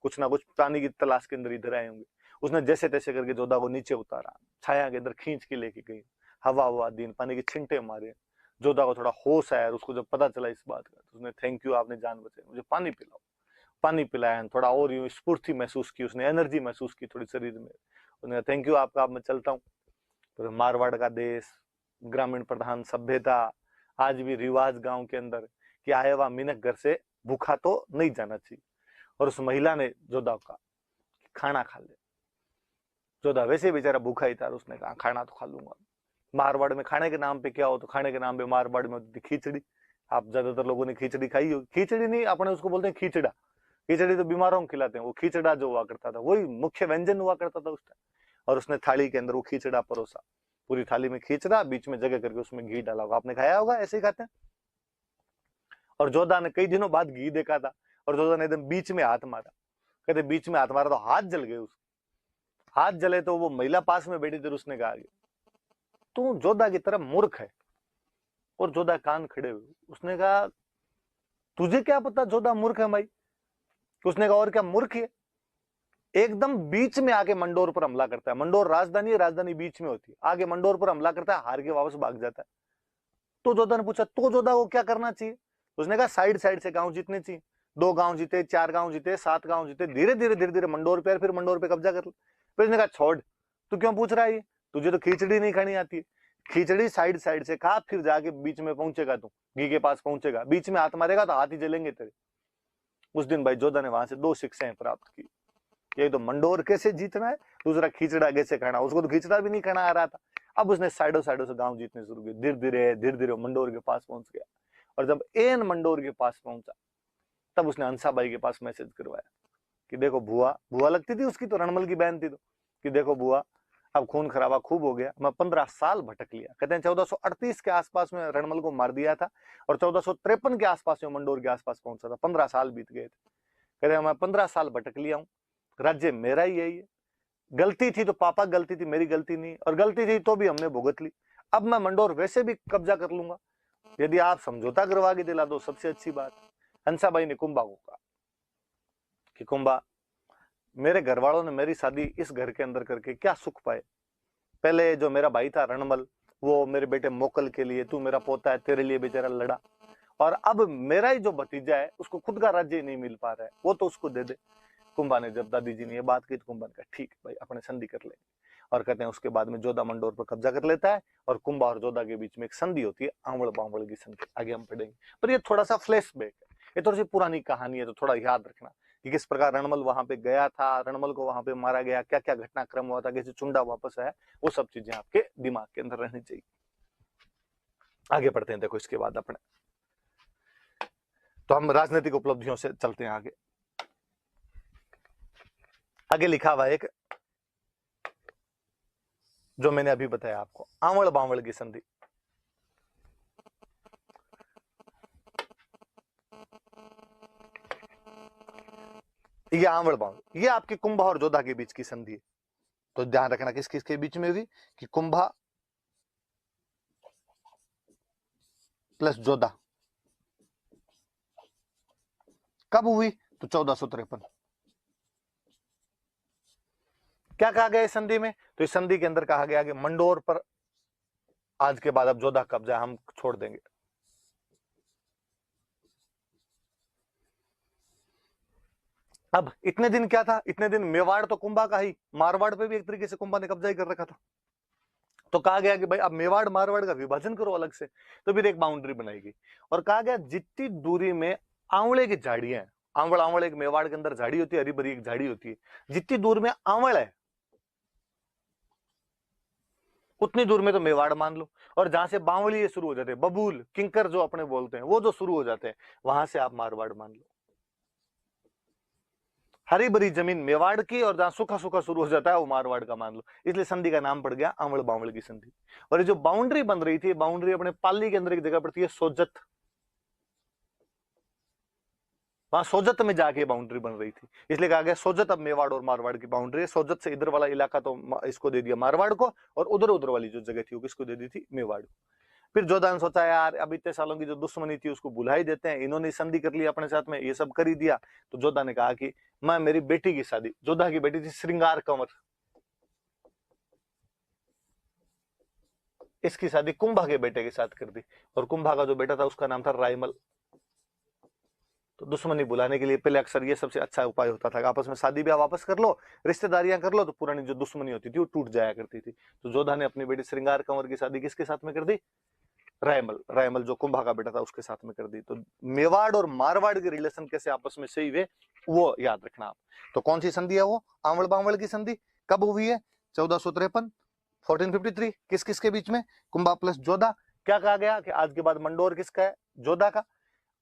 A: कुछ ना कुछ पानी की तलाश के अंदर इधर आए होंगे। उसने जैसे तैसे करके जोधा को नीचे उतारा, छाया के अंदर खींच के लेके गई, हवा हवा दिन, पानी के छिंटे मारे। जोधा को थोड़ा होश आया, उसको जब पता चला इस बात का, तो उसने थैंक यू, आपने जान बचाई, मुझे पानी पिलाओ। पानी पिलाया, थोड़ा और यूं स्फूर्ति महसूस की, उसने एनर्जी महसूस की थोड़ी शरीर में। उसने थैंक यू आपका, अब मैं चलता हूँ। तो मारवाड़ का देश, ग्रामीण प्रधान सभ्यता, आज भी रिवाज गांव के अंदर कि आया हुआ मिनक घर से भूखा तो नहीं जाना चाहिए। और उस महिला ने जोधा का खाना खा ले। जोधा वैसे बेचारा भूखा ही था, उसने कहा खाना तो खा लूंगा। मारवाड़ में खाने के नाम पे क्या हो, तो खाने के नाम पे मारवाड़ में होती थी खिचड़ी। आप ज्यादातर लोगों ने खिचड़ी खाई हो, खिचड़ी नहीं, अपने उसको बोलते हैं खिचड़ा। खिचड़ी तो बीमारों को खिलाते हैं, वो खिचड़ा जो हुआ करता था वही मुख्य व्यंजन हुआ करता था उस टाइम। और उसने थाली के अंदर वो खिचड़ा परोसा, पूरी थाली में खिचड़ा, बीच में जगह करके उसमें घी डाला होगा, आपने खाया होगा, ऐसे ही खाते हैं। और जोधा ने कई दिनों बाद घी देखा था, और जोधा ने एकदम बीच में हाथ मारा। कहते बीच में हाथ मारा तो हाथ जल गए उसके। हाथ जले तो वो महिला पास में बैठी थी, उसने कहा तू जोधा की तरह मूर्ख है, और जोधा कान खड़े हुए। उसने कहा तुझे क्या पता जोधा मूर्ख है भाई? उसने कहा और क्या मूर्ख है? एकदम बीच में आके मंडोर पर हमला करता है। मंडोर राजधानी है, राजधानी बीच में होती है, आगे मंडोर पर हमला करता है, हार के वापस भाग जाता है। तो जोधा ने पूछा तो जोधा को क्या करना चाहिए? उसने कहा साइड साइड से गांव जीतने चाहिए। 2 गांव जीते, 4 गांव जीते, 7 गांव जीते, धीरे धीरे मंडोर पे, फिर मंडोर पे कब्जा कर ले। फिर उसने कहा छोड़, तू क्यों पूछ रहा है ये? तुझे तो खिचड़ी नहीं खानी आती है। खिचड़ी साइड साइड से खा, फिर जाके बीच में पहुंचेगा, तू घी के पास पहुंचेगा, बीच में हाथ मारेगा तो हाथ ही जलेंगे तेरे। उस दिन भाई जोधा ने वहां से 2 शिक्षाएं प्राप्त की। एक तो मंडोर कैसे जीतना है, दूसरा खिचड़ा कैसे खाना। उसको तो खिचड़ा भी नहीं खाना आ रहा था। अब उसने साइडों साइडों से गांव जीतने शुरू किए। धीरे धीरे मंडोर के पास पहुंच गया, और जब एन मंडोर के पास पहुंचा, तब उसने हंसाबाई के पास मैसेज करवाया कि देखो बुआ, बुआ लगती थी उसकी, तो रणमल की बहन थी, तो कि देखो बुआ, अब खून खराबा खूब हो गया, मैं 15 साल भटक लिया। कहते हैं 1438 के आसपास में रणमल को मार दिया था, और 1453 के आसपास में मंडोर के आसपास पहुंचा था। 15 साल बीत गए थे। कहते हैं मैं 15 साल भटक लिया हूं, राज्य मेरा ही है। गलती थी तो पापा गलती थी, मेरी गलती नहीं, और गलती थी तो भी हमने भुगत ली। अब मैं मंडोर वैसे भी कब्जा कर लूंगा, यदि आप समझौता करवा के दिला दो सबसे अच्छी बात। हंसाबाई ने कुंभा को कहा कि कुंभा, मेरे घर वालों ने मेरी शादी इस घर के अंदर करके क्या सुख पाए? पहले जो मेरा भाई था रणमल, वो मेरे बेटे मोकल के लिए, तू मेरा पोता है, तेरे लिए बेचारा लड़ा, और अब मेरा ही जो भतीजा है उसको खुद का राज्य ही नहीं मिल पा रहा है, वो तो उसको दे दे। कुंभा ने जब दादी जी ने ये बात की तो कुंभा ने कहा ठीक भाई, अपने संधि कर लेंगे। और कहते हैं उसके बाद में जोधा मंडोर पर कब्जा कर लेता है, और कुंभा और जोधा के बीच में एक संधि होती है, आंवड़ बांवड़ की संधि। आगे हम पढ़ेंगे, पर ये थोड़ा सा फ्लैशबैक है, ये थोड़ी सी पुरानी कहानी है, तो थोड़ा याद रखना कि किस प्रकार रणमल वहां पे गया था, रणमल को वहां पे मारा गया, क्या क्या घटनाक्रम हुआ था, कैसे चुंडा वापस आया, वो सब चीजें आपके दिमाग के अंदर रहनी चाहिए। आगे बढ़ते हैं, देखो इसके बाद अपने, तो हम राजनीतिक उपलब्धियों से चलते हैं आगे। आगे लिखा हुआ एक, जो मैंने अभी बताया आपको, आंवड़ बांवड़ की संधि। ये आंवड़ बांवड़, ये आपके कुंभा और जोधा के बीच की संधि है। तो ध्यान रखना किस किस के बीच में हुई, कि कुंभा प्लस जोधा। कब हुई? तो 1453। क्या कहा गया इस संधि में? तो इस संधि के अंदर कहा गया कि मंडोर पर आज के बाद अब जोधा कब्जा हम छोड़ देंगे। अब इतने दिन क्या था, इतने दिन मेवाड़ तो कुंभा का ही, मारवाड़ पे भी एक तरीके से कुंभा ने कब्जा ही कर रखा था। तो कहा गया कि भाई अब मेवाड़ मारवाड़ का विभाजन करो अलग से, तो फिर एक बाउंड्री बनाएगी, और कहा गया जितनी दूरी में आंवले की झाड़ियां हैं, आंवड़ आंवड़ एक मेवाड़ के अंदर झाड़ी होती है, हरी भरी एक झाड़ी होती है, जितनी दूर में आंवड़ है उतनी दूर में तो मेवाड़ मान लो, और जहां से बावली शुरू हो जाते हैं, बबूल किंकर जो अपने बोलते हैं, वो जो शुरू हो जाते हैं, वहां से आप मारवाड़ मान लो। हरी भरी जमीन मेवाड़ की, और जहां सूखा सूखा शुरू हो जाता है वो मारवाड़ का मान लो। इसलिए संधि का नाम पड़ गया आंवड़ बावड़ की संधि। और ये जो बाउंड्री बन रही थी, बाउंड्री अपने पाली के अंदर एक जगह पड़ती है सोजत, वहां सोजत में जाके बाउंड्री बन रही थी, इसलिए कहा गया सोजत अब मेवाड़ और मारवाड़ की बाउंड्री है। सोजत से इधर वाला इलाका तो इसको दे दिया मारवाड़ को, और उधर उधर वाली जो जगह थी वो किसको दे दी थी? मेवाड़ को। फिर जोधा ने सोचा यार अब इतने सालों की जो दुश्मनी थी उसको भुला ही देते हैं, इन्होंने संधि कर ली अपने साथ में, ये सब कर ही दिया। तो जोधा ने कहा कि मैं मेरी बेटी की शादी, जोधा की बेटी थी श्रृंगार कंवर, इसकी शादी कुंभा के बेटे के साथ कर दी, और कुंभा का जो बेटा था उसका नाम था रायमल। तो दुश्मनी बुलाने के लिए पहले अक्सर ये सबसे अच्छा उपाय होता था, आपस में शादी ब्याह वापस कर लो, रिश्तेदारियां कर लो, तो पुरानी जो दुश्मनी होती थी वो टूट जाया करती थी। तो जोधा ने अपनी बेटी श्रृंगार कंवर की शादी किसके साथ में कर दी? रायमल। रायमल जो कुंभा का बेटा था उसके साथ में कर दी। तो मेवाड़ और मारवाड़ के रिलेशन कैसे आपस में सही हुए वो याद रखना आप। तो कौन सी संधि है वो? आंवड़ बांवड़ की संधि। कब हुई है? 1453, 1453। किस किस के बीच में? कुंभा प्लस जोधा। क्या कहा गया कि आज के बाद मंडोर किसका है? जोधा का।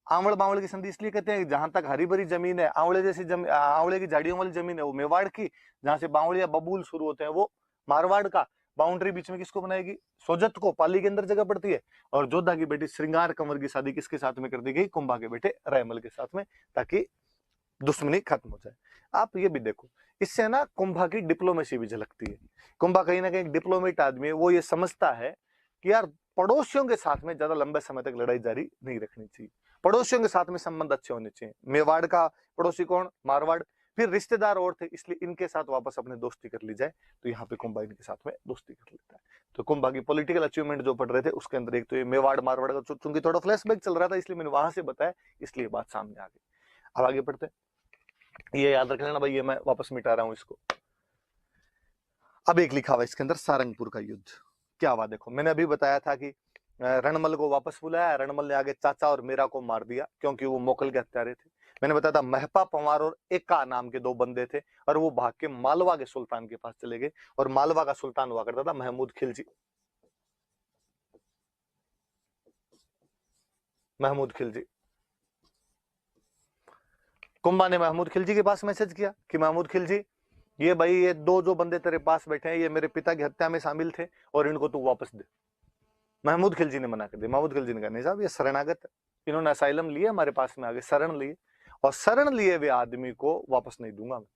A: आंवड़ बांवड़ की संधि इसलिए कहते हैं जहां तक हरी भरी जमीन है, आंवले जैसी जमीन, आंवले की झाड़ियों वाली जमीन है वो मेवाड़ की, जहां से बावड़िया बबूल शुरू होते हैं वो मारवाड़ का। बाउंड्री बीच में किसको बनाएगी? सोजत को, पाली के अंदर जगह पड़ती है। और जोधा की बेटी श्रृंगार कंवर की शादी किसके साथ में कर दी गई? कुंभा के बेटे रायमल के साथ में, ताकि दुश्मनी खत्म हो जाए। आप ये भी देखो, इससे ना कुंभा की डिप्लोमेसी भी झलकती है। कुंभा कहीं ना कहीं डिप्लोमेट आदमी है, वो ये समझता है कि यार पड़ोसियों के साथ में ज्यादा लंबे समय तक लड़ाई जारी नहीं रखनी चाहिए, पड़ोसियों के साथ में संबंध अच्छे होने चाहिए। मेवाड़ का पड़ोसी कौन? मारवाड़। फिर रिश्तेदार और थे, इसलिए इनके साथ वापस अपने दोस्ती कर ली जाए, तो यहाँ पे कुंभा इनके साथ में दोस्ती कर लेता है। तो कुंभा की पॉलिटिकल अचीवमेंट जो पढ़ रहे थे उसके अंदर एक तो ये मेवाड़ मारवाड़ का, चूंकि थोड़ा फ्लैशबैक चल रहा था इसलिए मैंने वहां से बताया, इसलिए बात सामने आ गई। अब आगे पढ़ते हैं। ये याद रख लेना भाई, ये मैं वापस मिटा रहा हूं इसको। अब एक लिखा हुआ इसके अंदर सारंगपुर का युद्ध। क्या हुआ देखो, मैंने अभी बताया था कि रणमल को वापस बुलाया, रणमल ने आगे चाचा और मेरा को मार दिया क्योंकि वो मोकल के हत्यारे थे। मैंने बताया था महपा पंवार और एका नाम के दो बंदे थे और वो भाग के मालवा के सुल्तान के पास चले गए, और मालवा का सुल्तान हुआ करता था महमूद खिलजी। महमूद खिलजी। कुंभा ने महमूद खिलजी के पास मैसेज किया कि महमूद खिलजी, ये भाई ये दो जो बंदे तेरे पास बैठे हैं ये मेरे पिता की हत्या में शामिल थे और इनको तू वापस दे। महमूद खिलजी ने मना कर दिया। महमूद खिलजी ने कहा नहीं साहब, ये शरणागत है, इन्होंने असाइलम लिए, हमारे पास में आगे शरण लिए, और शरण लिए हुए आदमी को वापस नहीं दूंगा मैं।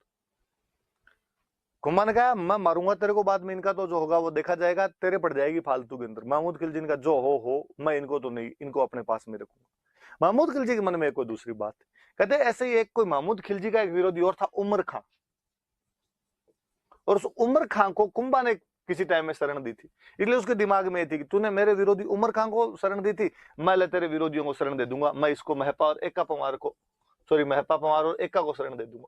A: कुंभा ने कहा मैं मारूंगा तेरे को, बाद में इनका तो जो होगा वो देखा जाएगा, तेरे पड़ जाएगी फालतू के अंदर। महमूद खिलजी ने कहा जो हो, मैं इनको तो नहीं, इनको अपने पास में रखूंगा। महमूद खिलजी के मन में कोई दूसरी बात, कहते ऐसे ही एक कोई महमूद खिलजी का एक विरोधी और था, उमर खां, और उस उमर खां को कुंभा ने किसी टाइम में शरण दी थी, इसलिए उसके दिमाग में थी कि तूने मेरे विरोधी उमर खां को शरण दी थी, मैं ले तेरे विरोधियों को शरण दे दूंगा, मैं इसको महपा और एका पंवार को, सॉरी महपा पंवार और एका को शरण दे दूंगा।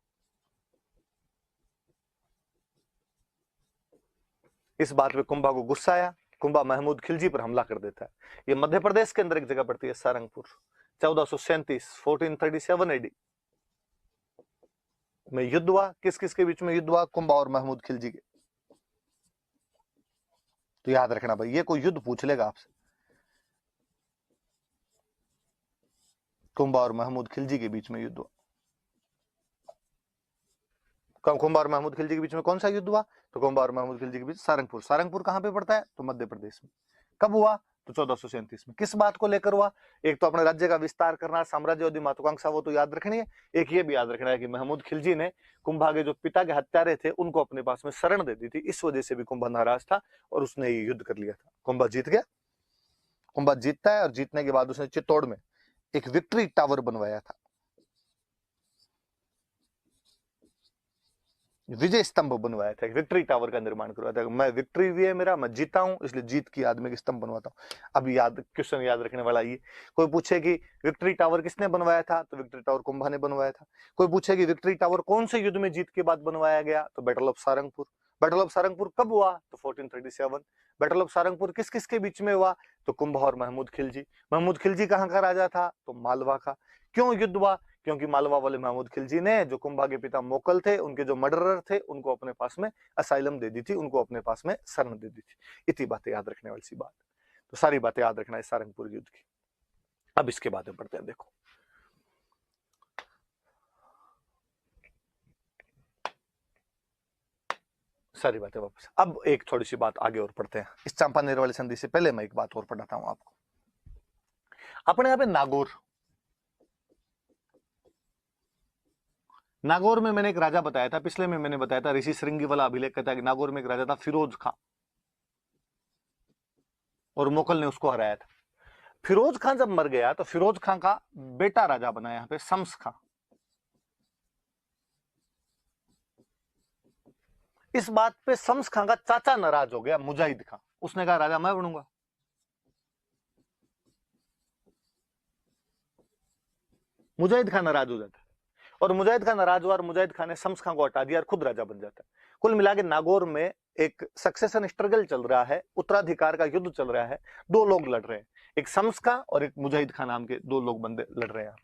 A: इस बात पे कुंभा को गुस्सा आया, कुंभा महमूद खिलजी पर हमला कर देता है। ये मध्य प्रदेश के अंदर एक जगह पड़ती है सारंगपुर, 1437 1437 एडी में युद्ध हुआ। किस किस के बीच में युद्ध हुआ? कुंभा और महमूद खिलजी के। तो याद रखना भाई, ये कोई युद्ध पूछ लेगा आपसे, कुंभा और महमूद खिलजी के बीच में युद्ध हुआ। कुंभा और महमूद खिलजी के बीच में कौन सा युद्ध हुआ? तो कुंभा और महमूद खिलजी के बीच सारंगपुर। सारंगपुर कहां पे पड़ता है? तो मध्य प्रदेश में। कब हुआ? तो 1437 में। किस बात को लेकर हुआ? एक तो अपने राज्य का विस्तार करना, साम्राज्यवादी महत्वाकांक्षा, वो तो याद रखनी है। एक ये भी याद रखना है कि महमूद खिलजी ने कुंभा के जो पिता के हत्यारे थे उनको अपने पास में शरण दे दी थी, इस वजह से भी कुंभा नाराज था और उसने ये युद्ध कर लिया था। कुंभा जीत गया। कुंभा जीतता है और जीतने के बाद उसने चित्तौड़ में एक विक्ट्री टावर बनवाया था, विजय स्तंभ बनवाया था, विक्ट्री टावर का निर्माण करवाया था। मैं विक्ट्री भी है मेरा, मैं जीता हूं, इसलिए जीत की आदमी के स्तंभ बनवाता हूं। अब याद क्वेश्चन याद रखने वाला ये, कोई पूछे कि विक्ट्री टावर किसने बनवाया था? तो विक्ट्री टावर कुंभा ने बनवाया था। कोई पूछे कि विक्ट्री टावर कौन से युद्ध में जीत के बाद बनवाया गया? तो battle of Sarangpur. Battle of Sarangpur कब हुआ? तो 1437। बैटल ऑफ सारंगपुर किस किस के बीच में हुआ? तो कुंभा और महमूद खिलजी। महमूद खिलजी कहां का राजा था? तो मालवा का। क्यों युद्ध हुआ? क्योंकि मालवा वाले महमूद खिलजी ने जो कुंभा के पिता मोकल थे, उनके जो मर्डरर थे, उनको अपने पास में असाइलम दे दी थी, उनको अपने पास में शरण दे दी थी। इतनी बातें याद रखने वाली सी बात। तो सारी बातें याद रखना है सारंगपुर युद्ध की। अब इसके बारे में पढ़ते हैं। देखो सारी बातें वापस। अब एक थोड़ी सी बात आगे और पढ़ते हैं। इस चंपानेर वाली संधि से पहले मैं एक बात और पढ़ाता हूं आपको। अपने यहाँ पे नागौर, नागौर में मैंने एक राजा बताया था, पिछले में मैंने बताया था, ऋषि श्रृंगी वाला अभिलेख कहता है कि नागौर में एक राजा था फिरोज खां, और मोकल ने उसको हराया था। फिरोज खां जब मर गया तो फिरोज खां का बेटा राजा बना यहाँ पे शम्स खां। इस बात पे शम्स खां का चाचा नाराज हो गया, मुजाहिद खां। उसने कहा राजा मैं बनूंगा। मुजाहिद खान नाराज हो जाता है, और मुजाहिद खान नाराज हुआ और मुजाहिद खान ने शम्स खां को हटा दिया और खुद राजा बन जाता है। कुल मिला के नागौर में एक सक्सेशन स्ट्रगल चल रहा है, उत्तराधिकार का युद्ध चल रहा है। दो लोग लड़ रहे हैं, एक शम्स खां और एक मुजाहिद खान नाम के दो लोग बंदे लड़ रहे हैं।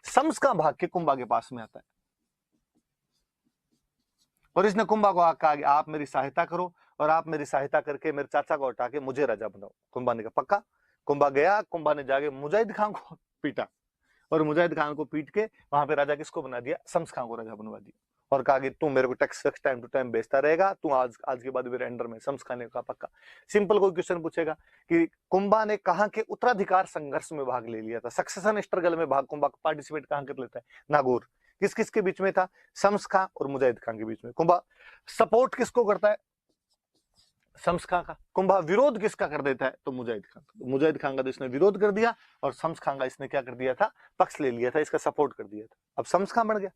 A: शम्स खां भाग के कुंभा के पास में आता है और इसने कुंभा को कहा आप मेरी सहायता करो, और आप मेरी सहायता करके मेरे चाचा को हटा के मुझे राजा बनाओ। कुंभा ने कहा पक्का। कुंभा गया, कुंभा ने जाके मुजाहिद खान को पीटा, और मुजाहिद खान को पीट के वहां पे राजा किसको बना दिया? शम्स खां को राजा बनवा दिया, और कहा कि तू मेरे को टैक्स टाइम टू टाइम बेचता रहेगा, तू आज के बाद मेरे अंडर में। शम्स खान ने कहा पक्का। सिंपल कोई क्वेश्चन पूछेगा कि कुंभा ने कहा के उत्तराधिकार संघर्ष में भाग ले लिया था, सक्सेशन स्ट्रगल में भाग कुंभा पार्टिसिपेट कहां कर लेता है? नागौर। किस किस के बीच में था? शम्स खां और मुजाहिद खान के बीच में। कुंभा सपोर्ट किसको करता है? शम्स खां का। कुंभा विरोध किसका कर देता है? तो मुजाहिद खान का। मुजाहिद खान का तो इसने विरोध कर दिया और शम्स खां का इसने क्या कर दिया था? पक्ष ले लिया था, इसका सपोर्ट कर दिया था। अब शम्स खां बन गया।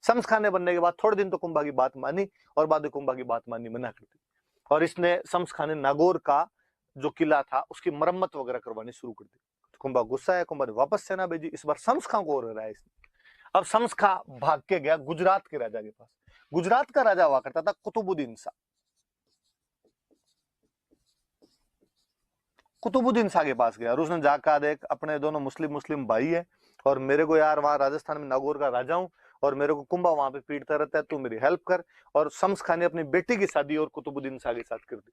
A: शम्स खां ने बनने के बाद थोड़े दिन तो कुंभा की बात मानी और बाद में कुंभा की बात माननी मना कर दी और इसने शम्स खां ने नागौर का जो किला था उसकी मरम्मत वगैरह करवानी शुरू कर दी। तो कुंभा गुस्सा है, कुंभा ने वापस सेना भेजी। इस बार शम्स खां को और है इसने। अब शम्स खां भाग के गया गुजरात के राजा के पास। गुजरात का राजा हुआ करता था कुतुबुद्दीन शाह। कुतुबुद्दीन शाह के पास गया और उसने जाकर कहा, देख अपने दोनों मुस्लिम भाई है और मेरे को यार वहां राजस्थान में नागौर का राजा हूं और मेरे को कुंभा वहां पे पीटता रहता है, तू मेरी हेल्प कर। और शम्स खां ने अपनी बेटी की शादी और कुतुबुद्दीन शाह के साथ कर दी।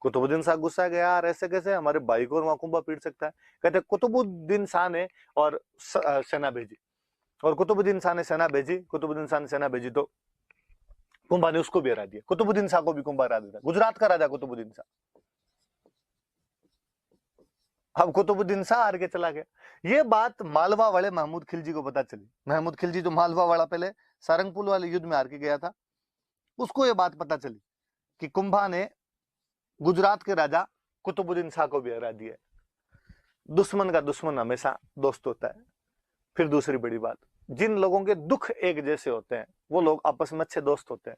A: कुतुबुद्दीन शाह गुस्सा गया, यार ऐसे कैसे हमारे भाई को वहां कुंभा पीट सकता है? कहते कुतुबुद्दीन शाह ने और सेना भेजी और कुतुबुद्दीन शाह ने सेना भेजी। कुतुबुद्दीन शाह ने सेना भेजी तो कुंभा ने उसको भी हरा दिया। कुतुबुद्दीन शाह को भी कुंभा हरा दिया। गुजरात का राजा कुतुबुद्दीन शाह। अब कुतुबुद्दीन शाह हार के चला गया। ये बात मालवा वाले महमूद खिलजी को पता चली। महमूद खिलजी जो मालवा वाला पहले सारंगपुर वाले युद्ध में हार के गया था, उसको ये बात पता चली कि कुंभा ने गुजरात के राजा कुतुबुद्दीन शाह को भी हरा दिया। दुश्मन का दुश्मन हमेशा दोस्त होता है। फिर दूसरी बड़ी बात, जिन लोगों के दुख एक जैसे होते हैं वो लोग आपस में अच्छे दोस्त होते हैं।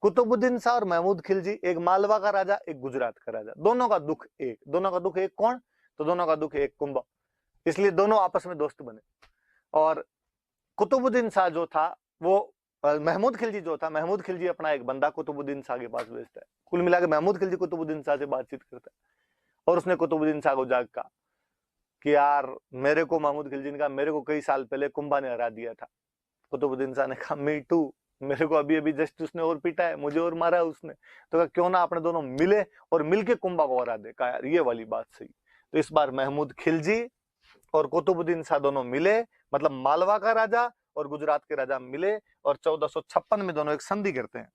A: कुतुबुद्दीन शाह और महमूद खिलजी, एक मालवा का राजा एक गुजरात का राजा, दोनों का दुख एक। दोनों का दुख एक कौन? तो दोनों का दुख एक कुंभा। इसलिए दोनों आपस में दोस्त बने। और कुतुबुद्दीन शाह जो था वो महमूद खिलजी जो था, महमूद खिलजी अपना एक बंदा कुतुबुद्दीन शाह के पास भेजता है। कुल मिलाकर महमूद खिलजी कुतुबुद्दीन शाह से बातचीत करता है और उसने कुतुबुद्दीन शाह को जाग कहा कि यार मेरे को, महमूद खिलजी ने कहा, मेरे को कई साल पहले कुंभा ने हरा दिया था। कुतुबुद्दीन शाह ने कहा, मी टू, मेरे को अभी अभी जस्ट उसने और पीटा है, मुझे और मारा है उसने। तो कहा क्यों ना अपने दोनों मिले और मिलके कुंभा को हरा दे। कहा यार ये वाली बात सही। तो इस बार महमूद खिलजी और कुतुबुद्दीन शाह दोनों मिले, मतलब मालवा का राजा और गुजरात के राजा मिले और 1456 में दोनों एक संधि करते हैं,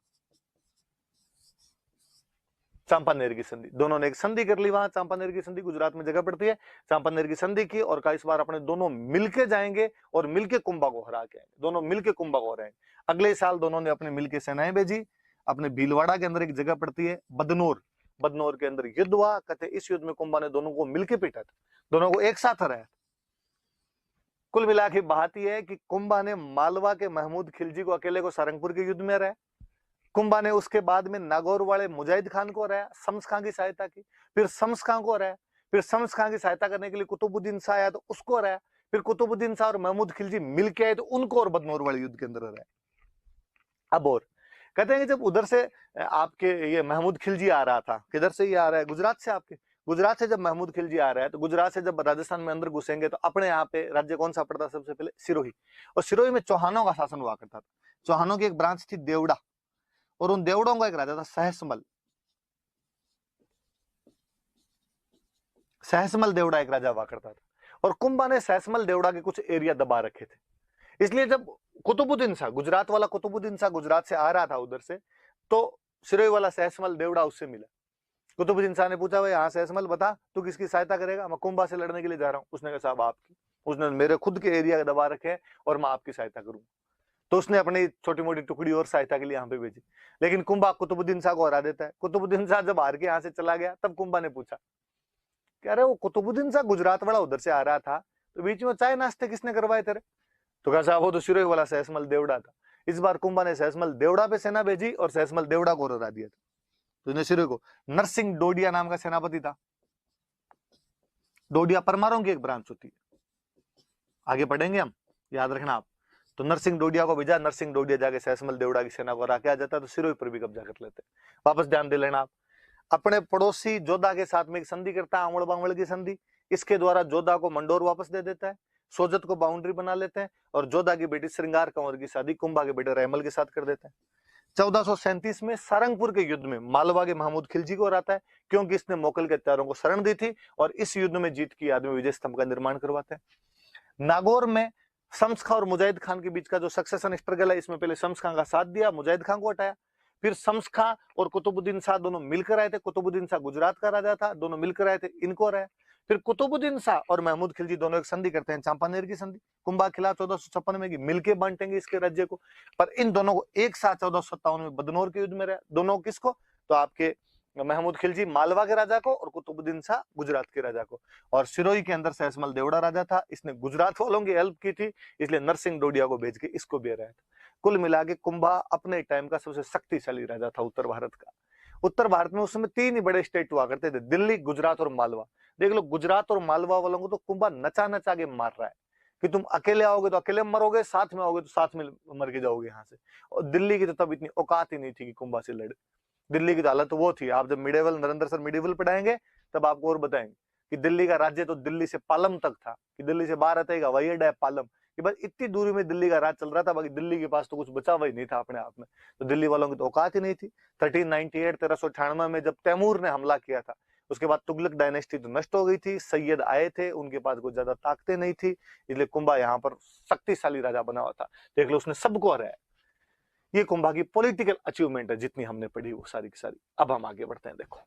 A: चांपानेर की संधि। दोनों ने एक संधि कर ली वहां, चांपानेर की संधि गुजरात में जगह पड़ती है। चांपानेर की संधि की और कहा इस बार अपने दोनों मिलके जाएंगे और मिलके कुंभा को हरा के आएंगे। दोनों मिलके कुंभा को हराएंगे। अगले साल दोनों ने अपने मिलके सेनाएं भेजी। अपने भीलवाड़ा के अंदर एक जगह पड़ती है बदनौर, बदनौर के अंदर युद्ध हुआ। कहते इस युद्ध में कुंभा ने दोनों को मिलके पीटा था, दोनों को एक साथ हराया। कुल मिला के बात यह है कि कुंभा ने मालवा के महमूद खिलजी को अकेले को सारंगपुर के युद्ध में हराया। कुंभा ने उसके बाद में नागौर वाले मुजाहिद खान को हराया, शम्स खां की सहायता की। फिर शम्स खां को हराया। फिर शम्स खां की सहायता करने के लिए कुतुबुद्दीन शाह आया तो उसको हराया। फिर कुतुबुद्दीन शाह और महमूद खिलजी मिलके आए तो उनको और बदनौर वाले युद्ध के अंदर हराया। अब और कहते हैं कि जब उधर से आपके ये महमूद खिलजी आ रहा था, किधर से ये आ रहा है? गुजरात से। आपके गुजरात से जब महमूद खिलजी आ रहा है तो गुजरात से जब राजस्थान में अंदर घुसेंगे तो अपने यहाँ पे राज्य कौन सा पड़ता? सबसे पहले सिरोही। और सिरोही में चौहानों का शासन हुआ करता था। चौहानों की एक ब्रांच थी देवड़ा और उन देवड़ों का एक राजा था सहसमल। सहसमल देवड़ा एक राजा हुआ करता था और कुंभा ने सहसमल देवड़ा के कुछ एरिया दबा रखे थे। इसलिए जब कुतुबुद्दीन शाह, गुजरात वाला कुतुबुद्दीन शाह गुजरात से आ रहा था उधर से, तो सिरोही वाला सहसमल देवड़ा उससे मिला। कुतुबुद्दीन शाह ने पूछा, भाई हाँ सहसमल बता तू किसकी सहायता करेगा? मैं कुंभा से लड़ने के लिए जा रहा हूँ। उसने कहा साहब आपकी। उसने मेरे खुद के एरिया दबा रखे हैं और मैं आपकी सहायता करूंगा। तो उसने अपनी छोटी मोटी टुकड़ी और सहायता के लिए यहाँ पे भेजी। लेकिन कुंभा कुतुबुद्दीन शाह को हरा देता है। कुतुबुद्दीन शाह जब हार के यहाँ से चला गया तब कुंभा ने पूछा कि अरे वो कुतुबुद्दीन शाह गुजरात वाला उधर से आ रहा था तो बीच में चाय नाश्ते किसने करवाए तेरे? तो कहा साहब वो तो सिरोही वाला सहसमल देवड़ा था। इस बार कुंभा ने सहसमल देवड़ा पे सेना भेजी और सहसमल देवड़ा को हरा दिया था। तो इसने सिरोही को, नरसिंह डोडिया नाम का सेनापति था। डोडिया परमारों की एक ब्रांच होती है, आगे पढ़ेंगे हम, याद रखना आप। तो नरसिंह डोडिया को भेजा। नरसिंह डोडिया जाके सहसमल देवड़ा की सेना को हरा के आ जाता है तो सिरोही पर भी कब्जा कर लेते। वापस ध्यान दे लेना आप, अपने पड़ोसी जोधा के साथ में एक संधि करता है, आंवड़ बांवड़ की संधि। इसके द्वारा जोधा को मंडोर वापस दे देता है, सोजत को बाउंड्री बना लेते हैं और जोधा की बेटी श्रृंगार कंवर की शादी कुंभा के बेटे रहमल के साथ कर देते हैं। 1437 में सारंगपुर के युद्ध में मालवा के महमूद खिलजी को हराता है क्योंकि इसने मोकल के हत्यारों को शरण दी थी और इस युद्ध में जीत की याद में विजय स्तंभ का निर्माण करवाते हैं। नागौर में शम्स खां और मुजाहिद खान के बीच का जो सक्सेशन स्ट्रगल है, इसमें पहले शम्स खां का साथ दिया, मुजाहिद खान को हटाया। फिर शम्स खां और कुतुबुद्दीन शाह दोनों मिलकर आए थे। कुतुबुद्दीन शाह गुजरात का राजा था, दोनों मिलकर आए थे, इनको हराया। फिर कुतुबुद्दीन शाह और महमूद खिलजी दोनों एक संधि करते हैं, चांपानेर की संधि। कुंभा खिला 1456 में की, मिलके बांटेंगे इसके राज्य को। पर इन दोनों को एक साथ 1457 में बदनौर के युद्ध में रहा। दोनों किसको? तो आपके महमूद खिलजी मालवा के राजा को और कुतुबुद्दीन शाह गुजरात के राजा को। और सिरोही के अंदर सहसमल देवड़ा राजा था, इसने गुजरात वालों की हेल्प की थी, इसलिए नरसिंह डोडिया को भेज के इसको भी हराया था। कुल मिला के कुंभा अपने टाइम का सबसे शक्तिशाली राजा था उत्तर भारत का। उत्तर भारत में उस समय 3 ही बड़े स्टेट हुआ करते थे, दिल्ली, गुजरात और मालवा। देख लो, गुजरात और मालवा वालों को तो कुंभा नचा नचा के मार रहा है कि तुम अकेले आओगे तो अकेले मरोगे, साथ में आओगे तो साथ में मर के जाओगे यहाँ से। और दिल्ली की तो तब इतनी औकात ही नहीं थी कि कुंभा से लड़े। दिल्ली की तो हालत वो थी, आप जब मिडेवल, नरेंद्र सर मिडेवल पढ़ाएंगे तब आपको और बताएंगे कि दिल्ली का राज्य तो दिल्ली से पालम तक था, कि दिल्ली से बाहर आता है हवाई अड्डा है पालम, कि बस इतनी दूरी में दिल्ली का राज चल रहा था, बाकी दिल्ली के पास तो कुछ बचा हुआ ही नहीं था अपने आप में। तो दिल्ली वालों की तो औकात ही नहीं थी। 1398 में जब तैमूर ने हमला किया था, उसके बाद तुगलक डायनेस्टी तो नष्ट हो गई थी, सैयद आए थे, उनके पास कुछ ज्यादा ताकतें नहीं थी, इसलिए कुंभा यहाँ पर शक्तिशाली राजा बना हुआ था। देख लो, उसने सबको हराया। ये कुंभा की पॉलिटिकल अचीवमेंट है, जितनी हमने पढ़ी वो सारी की सारी। अब हम आगे बढ़ते हैं। देखो,